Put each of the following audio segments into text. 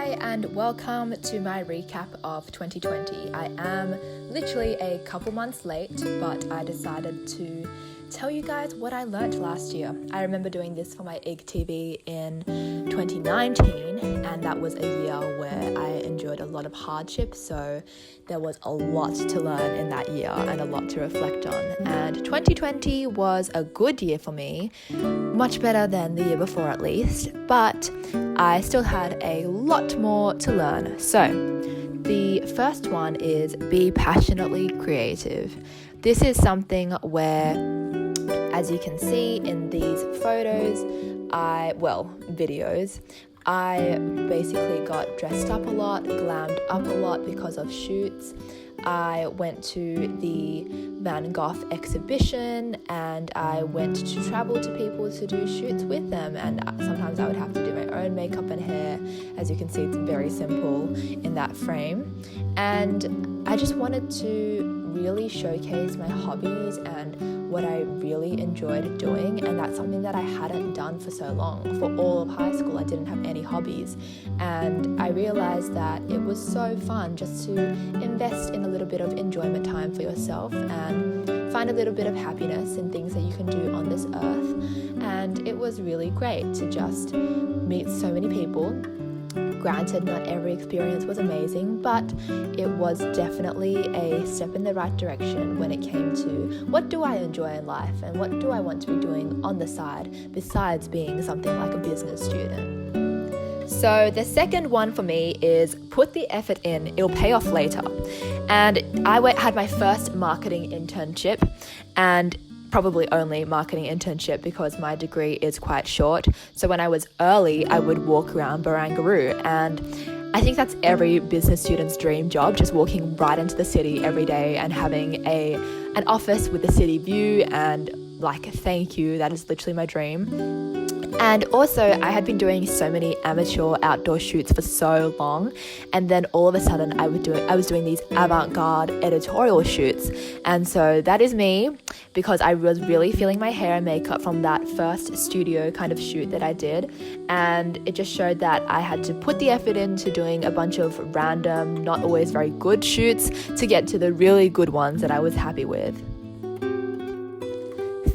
Hi and welcome to my recap of 2020. I am literally a couple months late, but I decided to tell you guys what I learnt last year. I remember doing this for my IGTV in 2019, and that was a year where I enjoyed a lot of hardship, so there was a lot to learn in that year and a lot to reflect on. And 2020 was a good year for me, much better than the year before at least, but I still had a lot more to learn. So the first one is be passionately creative. This is something where, as you can see in these videos, I basically got dressed up a lot, glammed up a lot because of shoots. I went to the Van Gogh exhibition and I went to travel to people to do shoots with them, and sometimes I would have to do my own makeup and hair. As you can see, it's very simple in that frame, and I just wanted to really showcase my hobbies and what I really enjoyed doing, and that's something that I hadn't done for so long. For all of high school, I didn't have any hobbies, and I realized that it was so fun just to invest in a little bit of enjoyment time for yourself and find a little bit of happiness in things that you can do on this earth. And it was really great to just meet so many people. Granted, not every experience was amazing, but it was definitely a step in the right direction when it came to what do I enjoy in life and what do I want to be doing on the side besides being something like a business student. So the second one for me is put the effort in, it'll pay off later. And I had my first marketing internship, and probably only marketing internship because my degree is quite short. So when I was early, I would walk around Barangaroo, and I think that's every business student's dream job, just walking right into the city every day and having an office with a city view, and thank you, that is literally my dream. And also, I had been doing so many amateur outdoor shoots for so long, and then all of a sudden I was doing these avant-garde editorial shoots. And so that is me, because I was really feeling my hair and makeup from that first studio kind of shoot that I did, and it just showed that I had to put the effort into doing a bunch of random, not always very good shoots to get to the really good ones that I was happy with.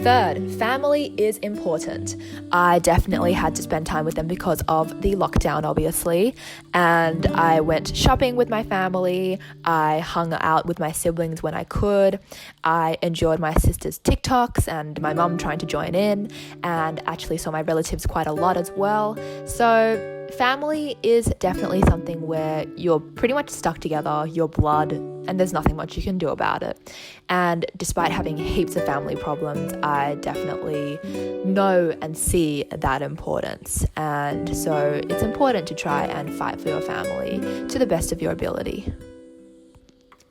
Third, family is important. I definitely had to spend time with them because of the lockdown, obviously, and I went shopping with my family. I hung out with my siblings when I could. I enjoyed my sister's TikToks and my mum trying to join in, and actually saw my relatives quite a lot as well. So family is definitely something where you're pretty much stuck together, you're blood, and there's nothing much you can do about it. And despite having heaps of family problems, I definitely know and see that importance. And so it's important to try and fight for your family to the best of your ability.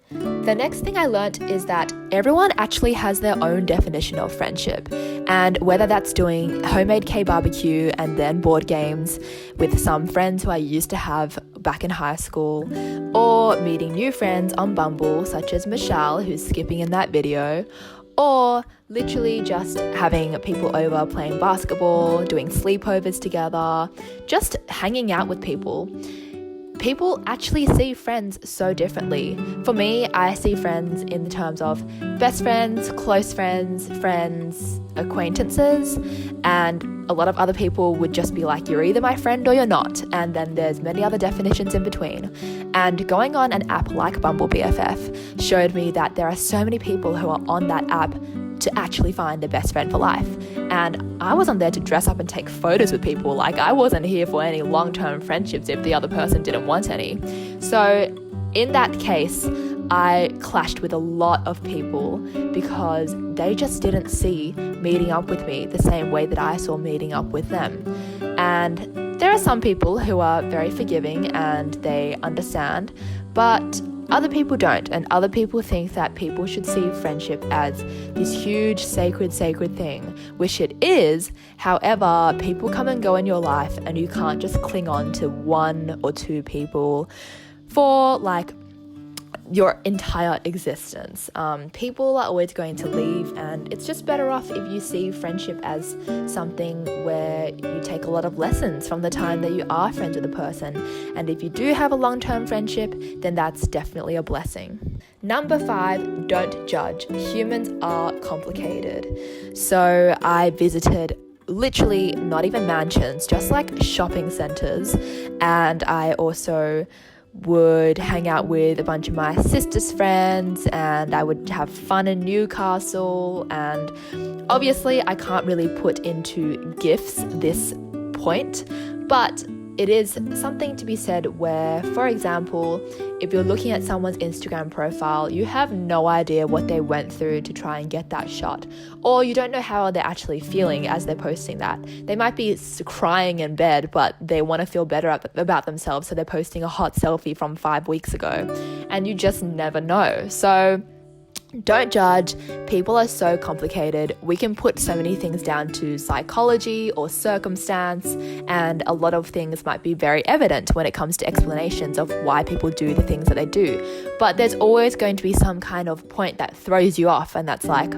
The next thing I learnt is that everyone actually has their own definition of friendship, and whether that's doing homemade K-barbecue and then board games with some friends who I used to have back in high school, or meeting new friends on Bumble such as Michelle, who's skipping in that video, or literally just having people over playing basketball, doing sleepovers together, just hanging out with people. People actually see friends so differently. For me, I see friends in the terms of best friends, close friends, acquaintances, and a lot of other people would just be like, you're either my friend or you're not, and then there's many other definitions in between. And going on an app like Bumble BFF showed me that there are so many people who are on that app to actually find the best friend for life. And I wasn't there to dress up and take photos with people. I wasn't here for any long-term friendships if the other person didn't want any. So in that case, I clashed with a lot of people because they just didn't see meeting up with me the same way that I saw meeting up with them. And there are some people who are very forgiving and they understand, but other people don't, and other people think that people should see friendship as this huge, sacred thing, which it is. However, people come and go in your life, and you can't just cling on to one or two people for your entire existence. People are always going to leave, and it's just better off if you see friendship as something where you take a lot of lessons from the time that you are friends with a person. And if you do have a long-term friendship, then that's definitely a blessing. Number 5, don't judge. Humans are complicated. So I visited literally not even mansions, just like shopping centers, and I also would hang out with a bunch of my sister's friends, and I would have fun in Newcastle. And obviously I can't really put into gifts this point, but it is something to be said where, for example, if you're looking at someone's Instagram profile, you have no idea what they went through to try and get that shot, or you don't know how they're actually feeling as they're posting that. They might be crying in bed, but they want to feel better about themselves, so they're posting a hot selfie from 5 weeks ago, and you just never know. So don't judge. People are so complicated. We can put so many things down to psychology or circumstance, and a lot of things might be very evident when it comes to explanations of why people do the things that they do. But there's always going to be some kind of point that throws you off, and that's like,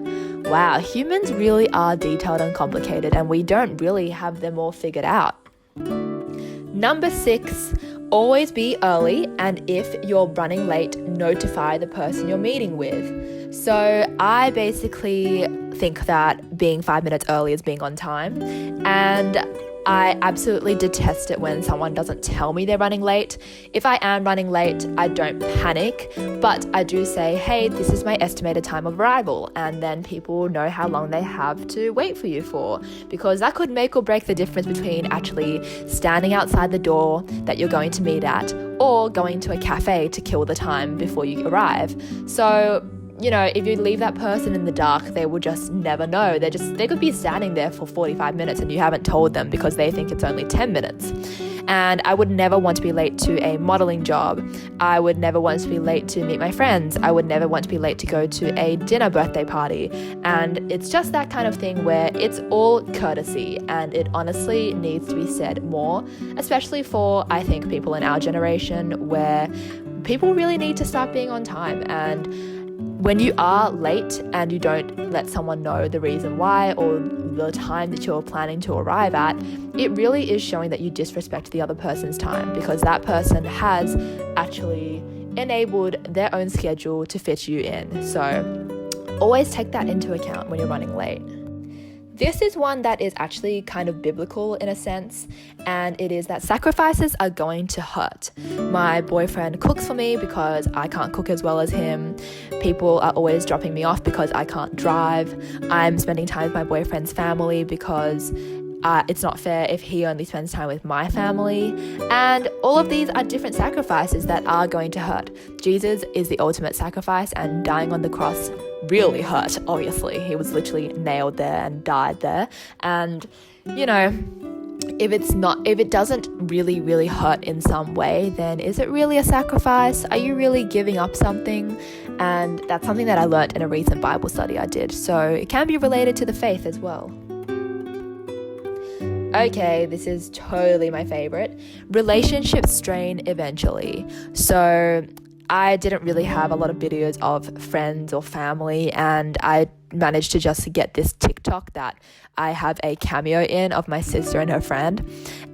wow, humans really are detailed and complicated, and we don't really have them all figured out. Number 6, always be early, and if you're running late, notify the person you're meeting with. So I basically think that being 5 minutes early is being on time, and I absolutely detest it when someone doesn't tell me they're running late. If I am running late, I don't panic, but I do say, hey, this is my estimated time of arrival, and then people know how long they have to wait for you for, because that could make or break the difference between actually standing outside the door that you're going to meet at or going to a cafe to kill the time before you arrive. So, you know, if you leave that person in the dark, they will just never know. They could be standing there for 45 minutes and you haven't told them because they think it's only 10 minutes. And I would never want to be late to a modeling job. I would never want to be late to meet my friends. I would never want to be late to go to a dinner birthday party. And it's just that kind of thing where it's all courtesy, and it honestly needs to be said more, especially for, I think, people in our generation, where people really need to start being on time. And when you are late and you don't let someone know the reason why or the time that you're planning to arrive at, it really is showing that you disrespect the other person's time, because that person has actually enabled their own schedule to fit you in. So always take that into account when you're running late. This is one that is actually kind of biblical in a sense, and it is that sacrifices are going to hurt. My boyfriend cooks for me because I can't cook as well as him. People are always dropping me off because I can't drive. I'm spending time with my boyfriend's family because it's not fair if he only spends time with my family. And all of these are different sacrifices that are going to hurt. Jesus is the ultimate sacrifice, and dying on the cross really hurt, obviously. He was literally nailed there and died there. And, you know, if it doesn't really hurt in some way, then is it really a sacrifice? Are you really giving up something? And that's something that I learned in a recent Bible study I did. So it can be related to the faith as well. Okay, this is totally my favorite. Relationships strain eventually. So I didn't really have a lot of videos of friends or family, and I managed to just get this TikTok that I have a cameo in of my sister and her friend.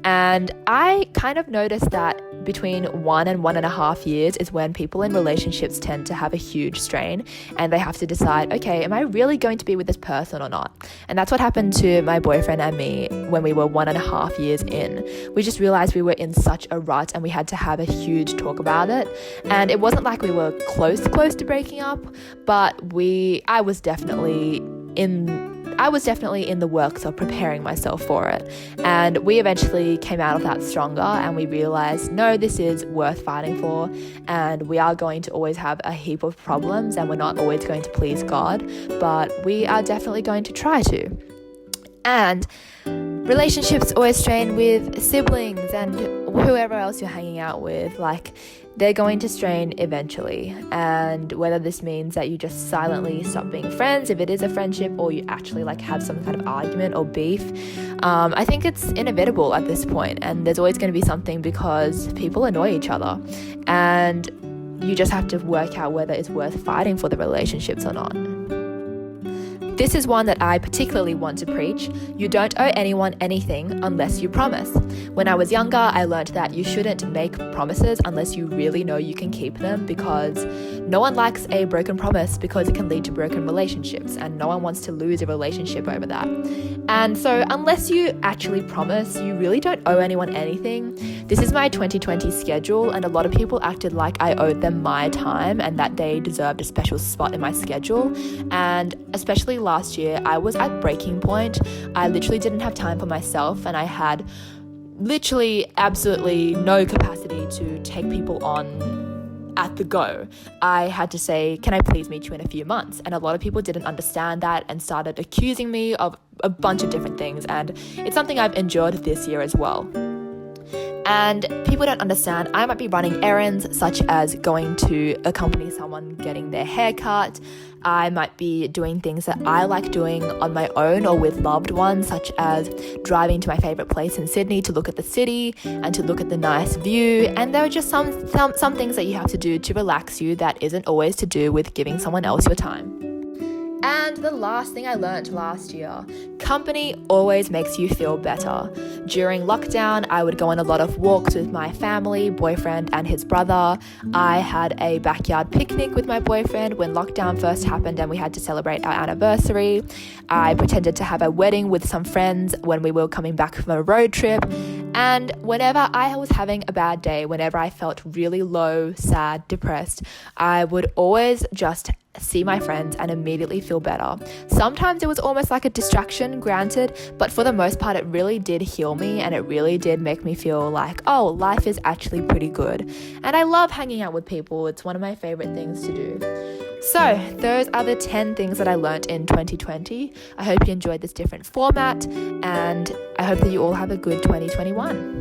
And I kind of noticed that between 1 and 1.5 years is when people in relationships tend to have a huge strain, and they have to decide, okay, am I really going to be with this person or not? And that's what happened to my boyfriend and me when we were 1.5 years in. We just realized we were in such a rut, and we had to have a huge talk about it. And it wasn't like we were close to breaking up, but I was definitely in the works of preparing myself for it. And we eventually came out of that stronger, and we realized, no, this is worth fighting for, and we are going to always have a heap of problems, and we're not always going to please God, but we are definitely going to try to. And relationships always strain with siblings and whoever else you're hanging out with. Like, they're going to strain eventually, and whether this means that you just silently stop being friends if it is a friendship, or you actually have some kind of argument or beef, I think it's inevitable at this point, and there's always going to be something because people annoy each other. And you just have to work out whether it's worth fighting for the relationships or not. This is one that I particularly want to preach. You don't owe anyone anything unless you promise. When I was younger, I learned that you shouldn't make promises unless you really know you can keep them, because no one likes a broken promise because it can lead to broken relationships, and no one wants to lose a relationship over that. And so unless you actually promise, you really don't owe anyone anything. This is my 2020 schedule, and a lot of people acted like I owed them my time and that they deserved a special spot in my schedule. And especially last year, I was at breaking point. I literally didn't have time for myself, and I had literally absolutely no capacity to take people on at the go. I had to say, can I please meet you in a few months? And a lot of people didn't understand that and started accusing me of a bunch of different things, and it's something I've endured this year as well. And people don't understand, I might be running errands such as going to accompany someone getting their hair cut. I might be doing things that I like doing on my own or with loved ones, such as driving to my favorite place in Sydney to look at the city and to look at the nice view. And there are just some things that you have to do to relax you that isn't always to do with giving someone else your time. And the last thing I learned last year, company always makes you feel better. During lockdown, I would go on a lot of walks with my family, boyfriend and his brother. I had a backyard picnic with my boyfriend when lockdown first happened and we had to celebrate our anniversary. I pretended to have a wedding with some friends when we were coming back from a road trip. And whenever I was having a bad day, whenever I felt really low, sad, depressed, I would always just see my friends and immediately feel better. Sometimes it was almost like a distraction, granted, but for the most part it really did heal me, and it really did make me feel like, oh, life is actually pretty good. And I love hanging out with people. It's one of my favorite things to do. So those are the 10 things that I learnt in 2020. I hope you enjoyed this different format, and I hope that you all have a good 2021.